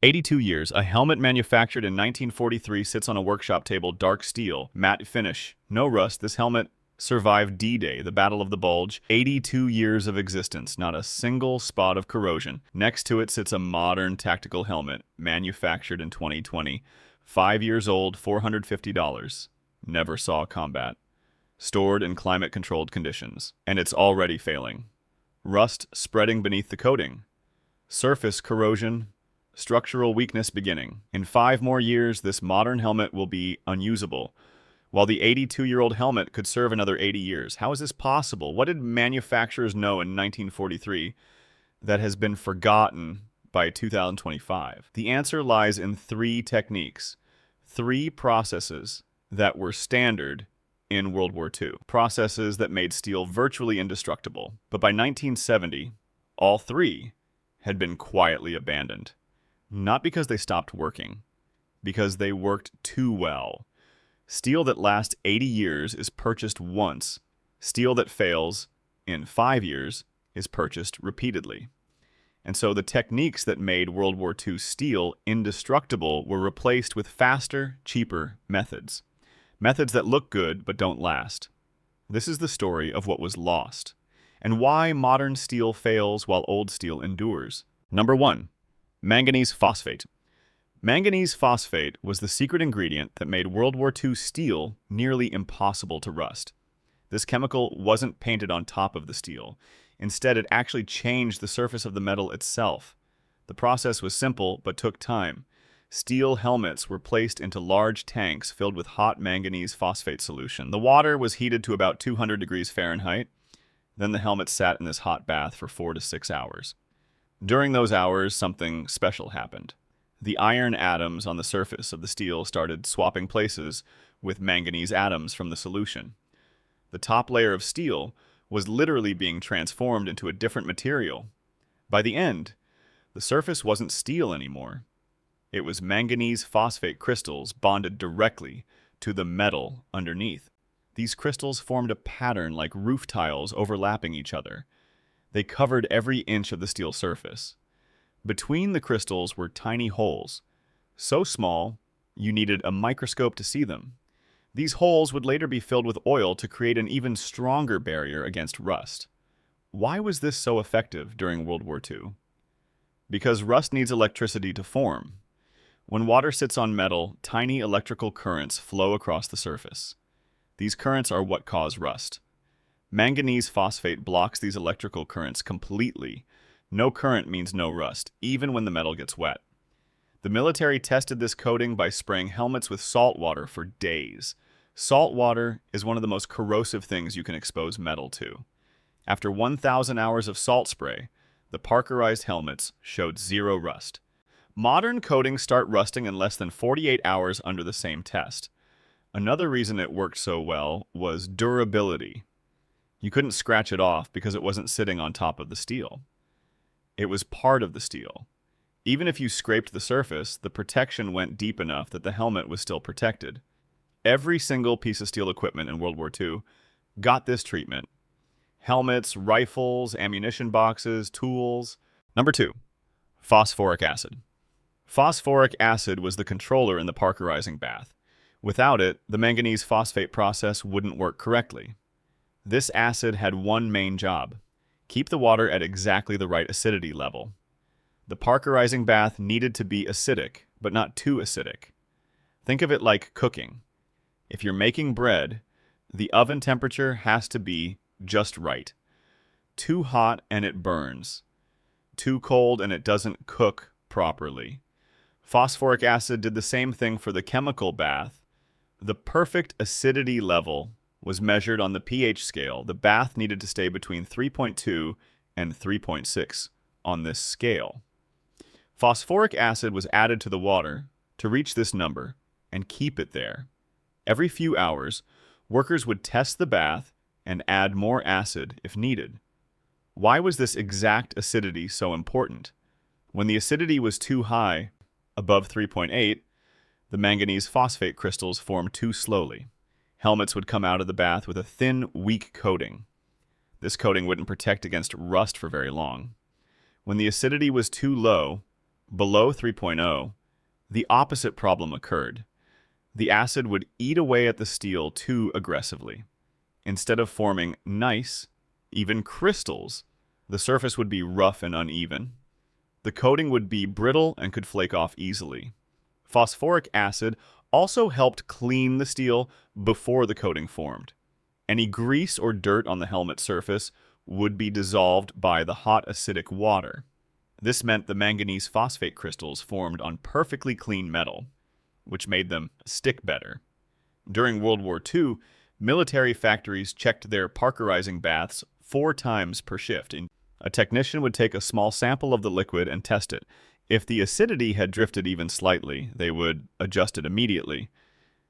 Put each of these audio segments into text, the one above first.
82 years. A helmet manufactured in 1943 sits on a workshop table, dark steel, matte finish, no rust. This helmet survived D-Day, the Battle of the Bulge. 82 years of existence, not a single spot of corrosion. Next to it sits a modern tactical helmet, manufactured in 2020. 5 years old, $450. Never saw combat. Stored in climate-controlled conditions. And it's already failing. Rust spreading beneath the coating. Surface corrosion. Structural weakness beginning. In 5 more years, this modern helmet will be unusable, while the 82-year-old helmet could serve another 80 years. How is this possible? What did manufacturers know in 1943 that has been forgotten by 2025? The answer lies in 3 techniques, 3 processes that were standard in World War II, processes that made steel virtually indestructible. But by 1970, all 3 had been quietly abandoned. Not because they stopped working, because they worked too well. Steel that lasts 80 years is purchased once. Steel that fails in 5 years is purchased repeatedly. And so the techniques that made World War II steel indestructible were replaced with faster, cheaper methods. Methods that look good but don't last. This is the story of what was lost, and why modern steel fails while old steel endures. Number 1. Manganese phosphate. Manganese phosphate was the secret ingredient that made World War II steel nearly impossible to rust. This chemical wasn't painted on top of the steel. Instead, it actually changed the surface of the metal itself. The process was simple but took time. Steel helmets were placed into large tanks filled with hot manganese phosphate solution. The water was heated to about 200 degrees Fahrenheit. Then the helmet sat in this hot bath for 4 to 6 hours. During those hours, something special happened. The iron atoms on the surface of the steel started swapping places with manganese atoms from the solution. The top layer of steel was literally being transformed into a different material. By the end, the surface wasn't steel anymore. It was manganese phosphate crystals bonded directly to the metal underneath. These crystals formed a pattern like roof tiles overlapping each other. They covered every inch of the steel surface. Between the crystals were tiny holes, so small you needed a microscope to see them. These holes would later be filled with oil to create an even stronger barrier against rust. Why was this so effective during World War II? Because rust needs electricity to form. When water sits on metal, tiny electrical currents flow across the surface. These currents are what cause rust. Manganese phosphate blocks these electrical currents completely. No current means no rust, even when the metal gets wet. The military tested this coating by spraying helmets with salt water for days. Salt water is one of the most corrosive things you can expose metal to. After 1,000 hours of salt spray, the Parkerized helmets showed 0 rust. Modern coatings start rusting in less than 48 hours under the same test. Another reason it worked so well was durability. You couldn't scratch it off because it wasn't sitting on top of the steel. It was part of the steel. Even if you scraped the surface, the protection went deep enough that the helmet was still protected. Every single piece of steel equipment in World War II got this treatment. Helmets, rifles, ammunition boxes, tools. Number 2, phosphoric acid. Phosphoric acid was the controller in the Parkerizing bath. Without it, the manganese phosphate process wouldn't work correctly. This acid had one main job: keep the water at exactly the right acidity level. The Parkerizing bath needed to be acidic, but not too acidic. Think of it like cooking. If you're making bread, the oven temperature has to be just right. Too hot and it burns. Too cold and it doesn't cook properly. Phosphoric acid did the same thing for the chemical bath. The perfect acidity level was measured on the pH scale. The bath needed to stay between 3.2 and 3.6 on this scale. Phosphoric acid was added to the water to reach this number and keep it there. Every few hours, workers would test the bath and add more acid if needed. Why was this exact acidity so important? When the acidity was too high, above 3.8, the manganese phosphate crystals formed too slowly. Helmets would come out of the bath with a thin, weak coating. This coating wouldn't protect against rust for very long. When the acidity was too low, Below 3.0, the opposite problem occurred. The acid would eat away at the steel too aggressively. Instead of forming nice, even crystals, the surface would be rough and uneven. The coating would be brittle and could flake off easily. Phosphoric acid also helped clean the steel before the coating formed. Any grease or dirt on the helmet surface would be dissolved by the hot acidic water. This meant the manganese phosphate crystals formed on perfectly clean metal, which made them stick better. During World War II, military factories checked their parkerizing baths 4 times per shift. A technician would take a small sample of the liquid and test it. If the acidity had drifted even slightly, they would adjust it immediately.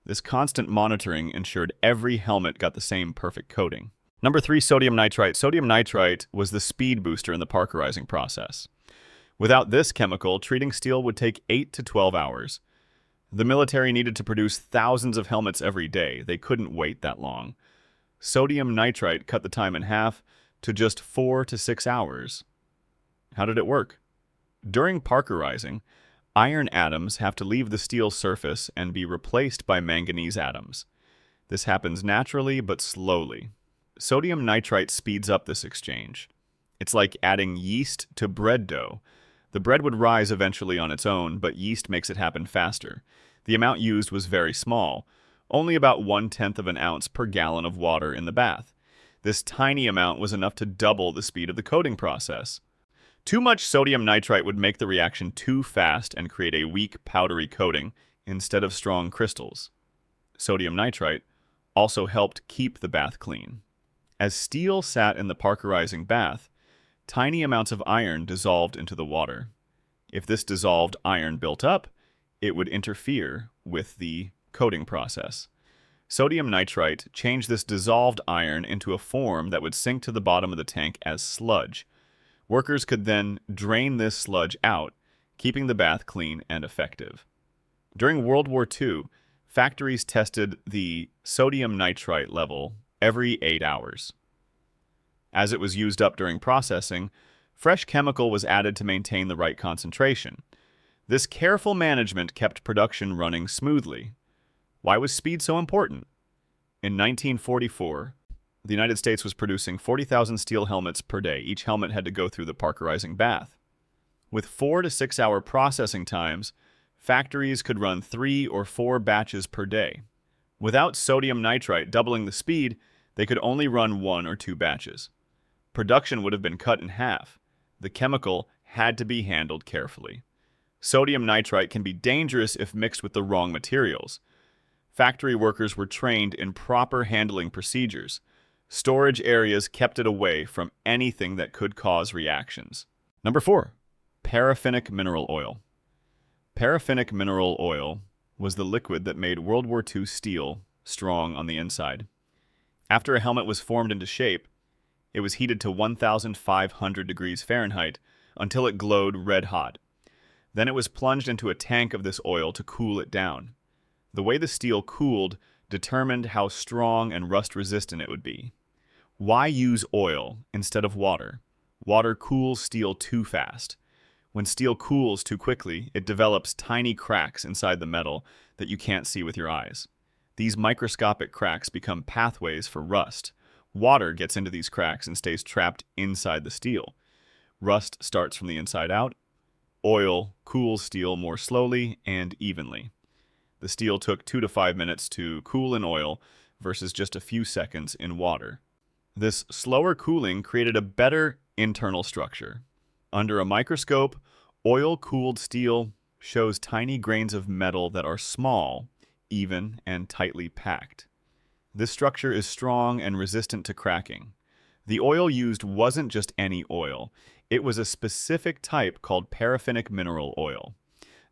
This constant monitoring ensured every helmet got the same perfect coating. Number 3, sodium nitrite. Sodium nitrite was the speed booster in the parkerizing process. Without this chemical, treating steel would take 8 to 12 hours. The military needed to produce thousands of helmets every day. They couldn't wait that long. Sodium nitrite cut the time in half to just 4 to 6 hours. How did it work? During parkerizing, iron atoms have to leave the steel surface and be replaced by manganese atoms. This happens naturally but slowly. Sodium nitrite speeds up this exchange. It's like adding yeast to bread dough. The bread would rise eventually on its own, but yeast makes it happen faster. The amount used was very small, only about 1/10 of an ounce per gallon of water in the bath. This tiny amount was enough to double the speed of the coating process. Too much sodium nitrite would make the reaction too fast and create a weak, powdery coating instead of strong crystals. Sodium nitrite also helped keep the bath clean. As steel sat in the parkerizing bath, tiny amounts of iron dissolved into the water. If this dissolved iron built up, it would interfere with the coating process. Sodium nitrite changed this dissolved iron into a form that would sink to the bottom of the tank as sludge. Workers could then drain this sludge out, keeping the bath clean and effective. During World War II, factories tested the sodium nitrite level every 8 hours. As it was used up during processing, fresh chemical was added to maintain the right concentration. This careful management kept production running smoothly. Why was speed so important? In 1944, the United States was producing 40,000 steel helmets per day. Each helmet had to go through the parkerizing bath. With 4 to 6 hour processing times, factories could run 3 or 4 batches per day. Without sodium nitrite doubling the speed, they could only run 1 or 2 batches. Production would have been cut in half. The chemical had to be handled carefully. Sodium nitrite can be dangerous if mixed with the wrong materials. Factory workers were trained in proper handling procedures. Storage areas kept it away from anything that could cause reactions. Number 4, paraffinic mineral oil. Paraffinic mineral oil was the liquid that made World War II steel strong on the inside. After a helmet was formed into shape, it was heated to 1,500 degrees Fahrenheit until it glowed red hot. Then it was plunged into a tank of this oil to cool it down. The way the steel cooled determined how strong and rust-resistant it would be. Why use oil instead of water? Water cools steel too fast. When steel cools too quickly, it develops tiny cracks inside the metal that you can't see with your eyes. These microscopic cracks become pathways for rust. Water gets into these cracks and stays trapped inside the steel. Rust starts from the inside out. Oil cools steel more slowly and evenly. The steel took 2 to 5 minutes to cool in oil versus just a few seconds in water. This slower cooling created a better internal structure. Under a microscope, oil-cooled steel shows tiny grains of metal that are small, even, and tightly packed. This structure is strong and resistant to cracking. The oil used wasn't just any oil. It was a specific type called paraffinic mineral oil.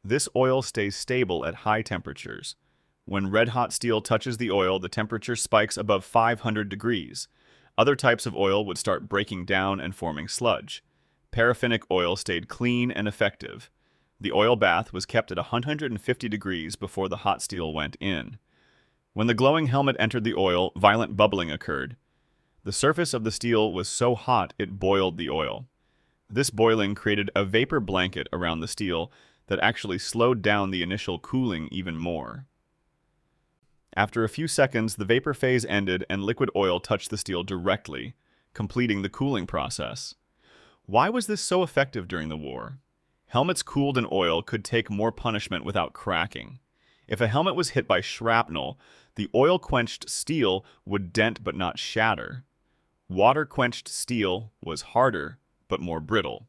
This oil stays stable at high temperatures. When red-hot steel touches the oil, the temperature spikes above 500 degrees. Other types of oil would start breaking down and forming sludge. Paraffinic oil stayed clean and effective. The oil bath was kept at 150 degrees before the hot steel went in. When the glowing helmet entered the oil, violent bubbling occurred. The surface of the steel was so hot it boiled the oil. This boiling created a vapor blanket around the steel that actually slowed down the initial cooling even more. After a few seconds, the vapor phase ended and liquid oil touched the steel directly, completing the cooling process. Why was this so effective during the war? Helmets cooled in oil could take more punishment without cracking. If a helmet was hit by shrapnel, the oil-quenched steel would dent but not shatter. Water-quenched steel was harder but more brittle.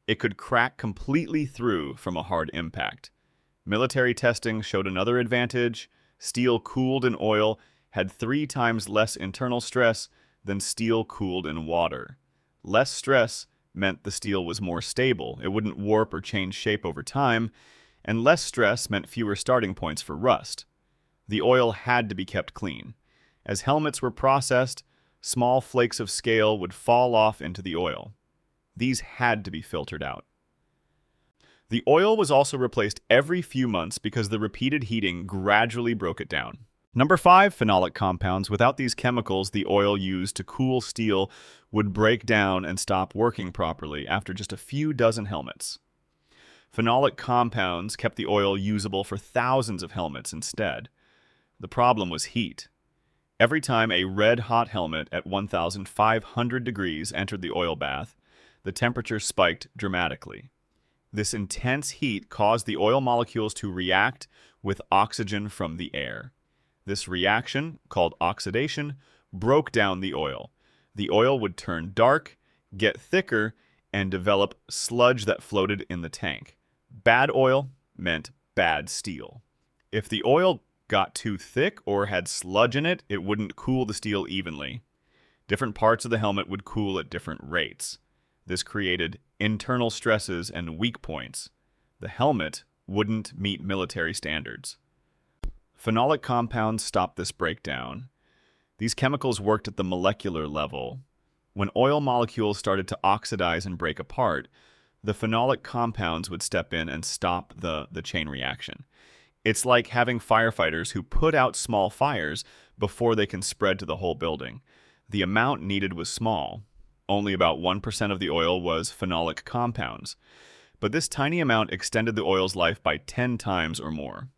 It could crack completely through from a hard impact. Military testing showed another advantage. Steel cooled in oil had 3 times less internal stress than steel cooled in water. Less stress meant the steel was more stable. It wouldn't warp or change shape over time, and less stress meant fewer starting points for rust. The oil had to be kept clean. As helmets were processed, small flakes of scale would fall off into the oil. These had to be filtered out. The oil was also replaced every few months because the repeated heating gradually broke it down. Number 5, phenolic compounds. Without these chemicals, the oil used to cool steel would break down and stop working properly after just a few dozen helmets. Phenolic compounds kept the oil usable for thousands of helmets instead. The problem was heat. Every time a red-hot helmet at 1,500 degrees entered the oil bath, the temperature spiked dramatically. This intense heat caused the oil molecules to react with oxygen from the air. This reaction, called oxidation, broke down the oil. The oil would turn dark, get thicker, and develop sludge that floated in the tank. Bad oil meant bad steel. If the oil got too thick or had sludge in it, it wouldn't cool the steel evenly. Different parts of the helmet would cool at different rates. This created internal stresses and weak points. The helmet wouldn't meet military standards. Phenolic compounds stopped this breakdown. These chemicals worked at the molecular level. When oil molecules started to oxidize and break apart, the phenolic compounds would step in and stop the chain reaction. It's like having firefighters who put out small fires before they can spread to the whole building. The amount needed was small. Only about 1% of the oil was phenolic compounds. But this tiny amount extended the oil's life by 10 times or more.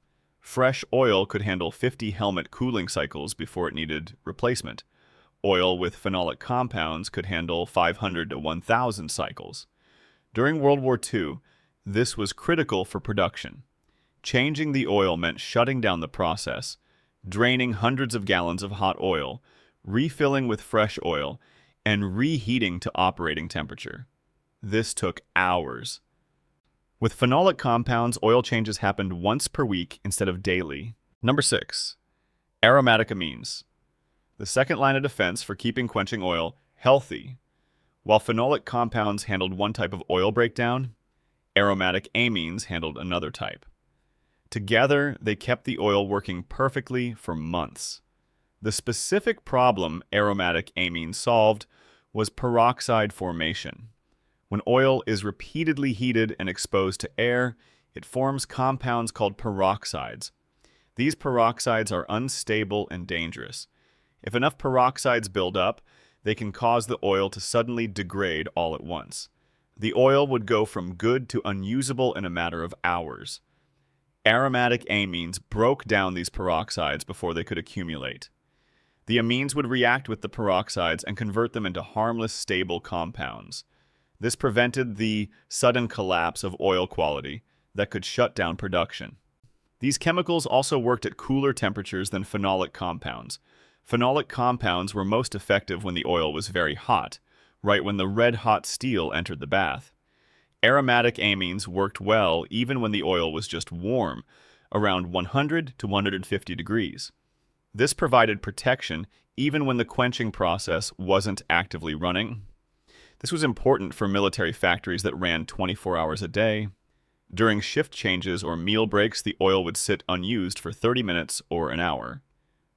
Fresh oil could handle 50 helmet cooling cycles before it needed replacement. Oil with phenolic compounds could handle 500 to 1,000 cycles. During World War II, this was critical for production. Changing the oil meant shutting down the process, draining hundreds of gallons of hot oil, refilling with fresh oil, and reheating to operating temperature. This took hours. With phenolic compounds, oil changes happened once per week instead of daily. Number 6. Aromatic amines. The second line of defense for keeping quenching oil healthy. While phenolic compounds handled one type of oil breakdown, aromatic amines handled another type. Together, they kept the oil working perfectly for months. The specific problem aromatic amines solved was peroxide formation. When oil is repeatedly heated and exposed to air, it forms compounds called peroxides. These peroxides are unstable and dangerous. If enough peroxides build up, they can cause the oil to suddenly degrade all at once. The oil would go from good to unusable in a matter of hours. Aromatic amines broke down these peroxides before they could accumulate. The amines would react with the peroxides and convert them into harmless, stable compounds. This prevented the sudden collapse of oil quality that could shut down production. These chemicals also worked at cooler temperatures than phenolic compounds. Phenolic compounds were most effective when the oil was very hot, right when the red-hot steel entered the bath. Aromatic amines worked well even when the oil was just warm, around 100 to 150 degrees. This provided protection even when the quenching process wasn't actively running. This was important for military factories that ran 24 hours a day. During shift changes or meal breaks, the oil would sit unused for 30 minutes or an hour.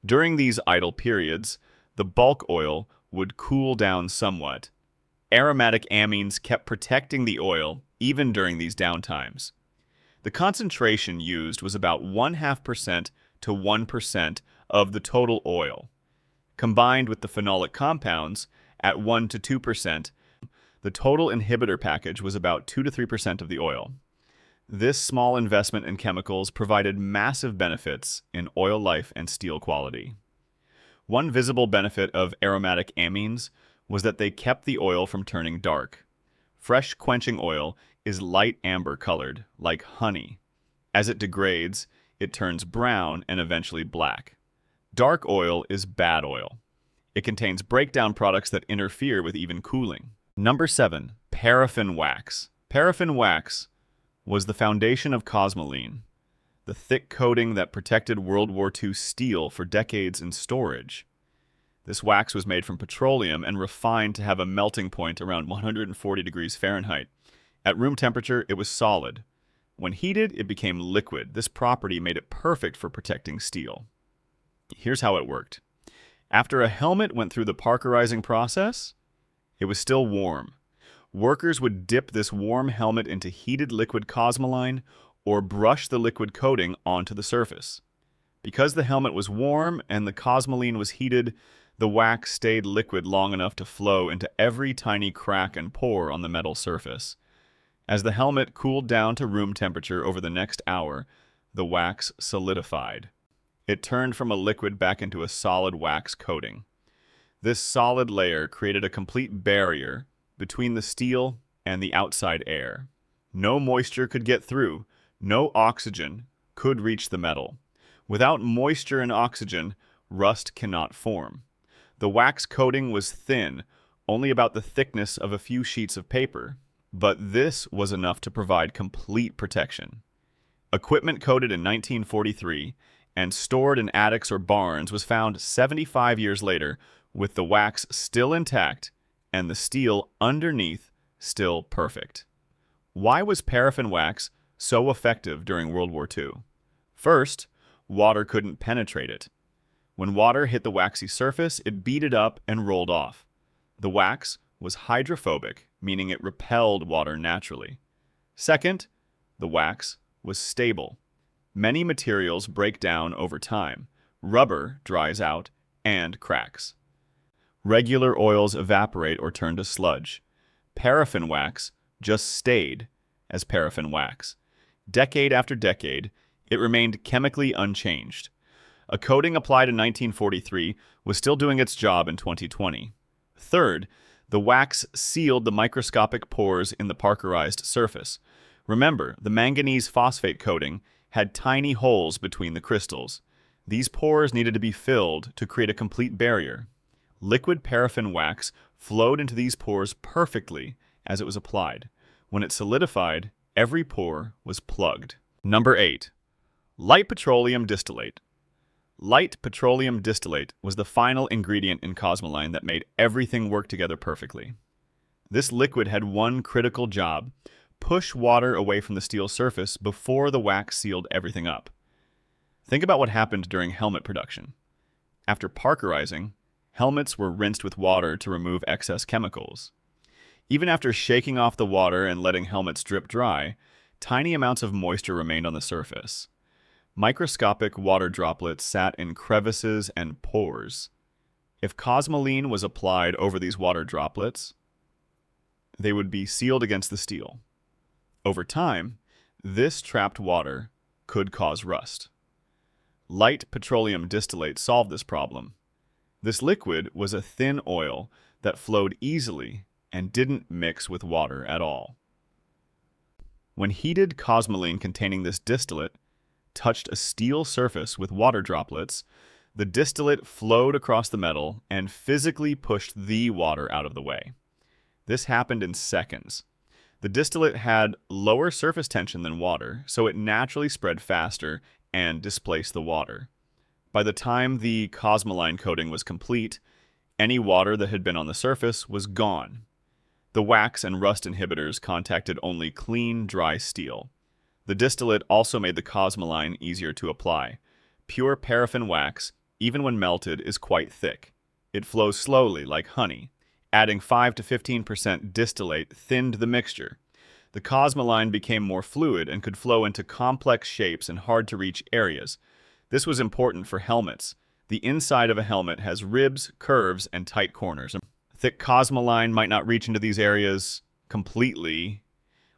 During these idle periods, the bulk oil would cool down somewhat. Aromatic amines kept protecting the oil even during these downtimes. The concentration used was about 0.5% to 1% of the total oil. Combined with the phenolic compounds, at 1 to 2%, The total inhibitor package was about 2 to 3% of the oil. This small investment in chemicals provided massive benefits in oil life and steel quality. One visible benefit of aromatic amines was that they kept the oil from turning dark. Fresh quenching oil is light amber colored, like honey. As it degrades, it turns brown and eventually black. Dark oil is bad oil. It contains breakdown products that interfere with even cooling. Number 7. Paraffin wax. Paraffin wax was the foundation of cosmoline, the thick coating that protected World War II steel for decades in storage. This wax was made from petroleum and refined to have a melting point around 140 degrees Fahrenheit. At room temperature, it was solid. When heated, it became liquid. This property made it perfect for protecting steel. Here's how it worked. After a helmet went through the parkerizing process, it was still warm. Workers would dip this warm helmet into heated liquid cosmoline or brush the liquid coating onto the surface. Because the helmet was warm and the cosmoline was heated, the wax stayed liquid long enough to flow into every tiny crack and pore on the metal surface. As the helmet cooled down to room temperature over the next hour, the wax solidified. It turned from a liquid back into a solid wax coating. This solid layer created a complete barrier between the steel and the outside air. No moisture could get through. No oxygen could reach the metal. Without moisture and oxygen, rust cannot form. The wax coating was thin, only about the thickness of a few sheets of paper, but this was enough to provide complete protection. Equipment coated in 1943 and stored in attics or barns was found 75 years later with the wax still intact and the steel underneath still perfect. Why was paraffin wax so effective during World War II? First, water couldn't penetrate it. When water hit the waxy surface, it beat it up and rolled off. The wax was hydrophobic, meaning it repelled water naturally. Second, the wax was stable. Many materials break down over time. Rubber dries out and cracks. Regular oils evaporate or turn to sludge. Paraffin wax just stayed as paraffin wax. Decade after decade, it remained chemically unchanged. A coating applied in 1943 was still doing its job in 2020. Third, the wax sealed the microscopic pores in the parkerized surface. Remember, the manganese phosphate coating had tiny holes between the crystals. These pores needed to be filled to create a complete barrier. Liquid paraffin wax flowed into these pores perfectly as it was applied. When it solidified, every pore was plugged. Number 8. Light petroleum distillate. Light petroleum distillate was the final ingredient in cosmoline that made everything work together perfectly. This liquid had one critical job: push water away from the steel surface before the wax sealed everything up. Think about what happened during helmet production. After parkerizing, helmets were rinsed with water to remove excess chemicals. Even after shaking off the water and letting helmets drip dry, tiny amounts of moisture remained on the surface. Microscopic water droplets sat in crevices and pores. If cosmoline was applied over these water droplets, they would be sealed against the steel. Over time, this trapped water could cause rust. Light petroleum distillate solved this problem. This liquid was a thin oil that flowed easily and didn't mix with water at all. When heated cosmoline containing this distillate touched a steel surface with water droplets, the distillate flowed across the metal and physically pushed the water out of the way. This happened in seconds. The distillate had lower surface tension than water, so it naturally spread faster and displaced the water. By the time the cosmoline coating was complete, any water that had been on the surface was gone. The wax and rust inhibitors contacted only clean, dry steel. The distillate also made the cosmoline easier to apply. Pure paraffin wax, even when melted, is quite thick. It flows slowly, like honey. Adding 5 to 15% distillate thinned the mixture. The cosmoline became more fluid and could flow into complex shapes and hard-to-reach areas. This was important for helmets. The inside of a helmet has ribs, curves, and tight corners. Thick cosmoline might not reach into these areas. completely,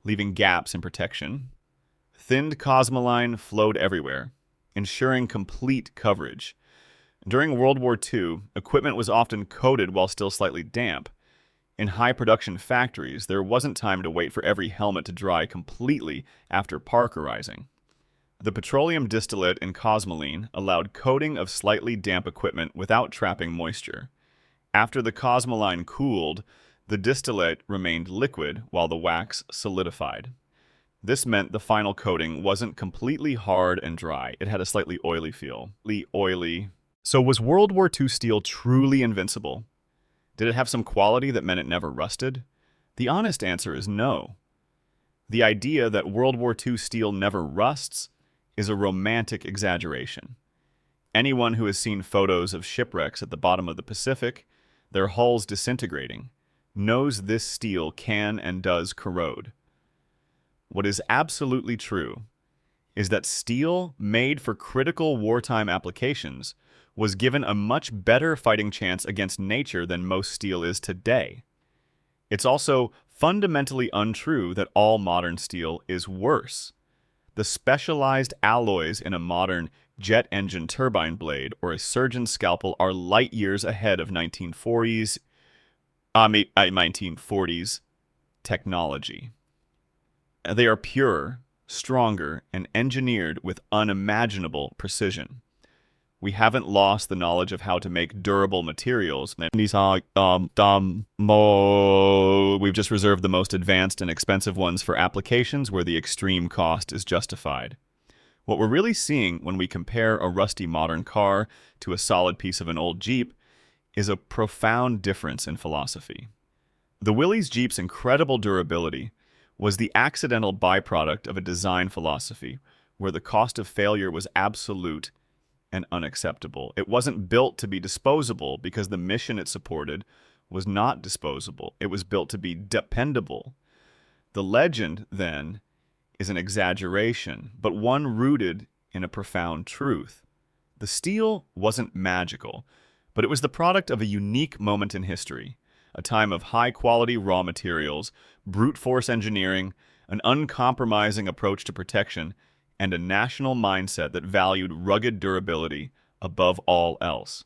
leaving gaps in protection. Thinned cosmoline flowed everywhere, ensuring complete coverage. During World War II, equipment was often coated while still slightly damp. In high-production factories, there wasn't time to wait for every helmet to dry completely after parkerizing. The petroleum distillate in cosmoline allowed coating of slightly damp equipment without trapping moisture. After the cosmoline cooled, the distillate remained liquid while the wax solidified. This meant the final coating wasn't completely hard and dry. It had a slightly oily feel. Oily. So was World War II steel truly invincible? Did it have some quality that meant it never rusted? The honest answer is no. The idea that World War II steel never rusts is a romantic exaggeration. Anyone who has seen photos of shipwrecks at the bottom of the Pacific, their hulls disintegrating, knows this steel can and does corrode. What is absolutely true is that steel made for critical wartime applications was given a much better fighting chance against nature than most steel is today. It's also fundamentally untrue that all modern steel is worse. The specialized alloys in a modern jet engine turbine blade or a surgeon's scalpel are light years ahead of 1940s technology. They are purer, stronger, and engineered with unimaginable precision. We haven't lost the knowledge of how to make durable materials. We've just reserved the most advanced and expensive ones for applications where the extreme cost is justified. What we're really seeing when we compare a rusty modern car to a solid piece of an old Jeep is a profound difference in philosophy. The Willys Jeep's incredible durability was the accidental byproduct of a design philosophy where the cost of failure was absolute and unacceptable. It wasn't built to be disposable because the mission it supported was not disposable. It was built to be dependable. The legend, then, is an exaggeration, but one rooted in a profound truth. The steel wasn't magical, but it was the product of a unique moment in history, a time of high-quality raw materials, brute force engineering, an uncompromising approach to protection, and a national mindset that valued rugged durability above all else.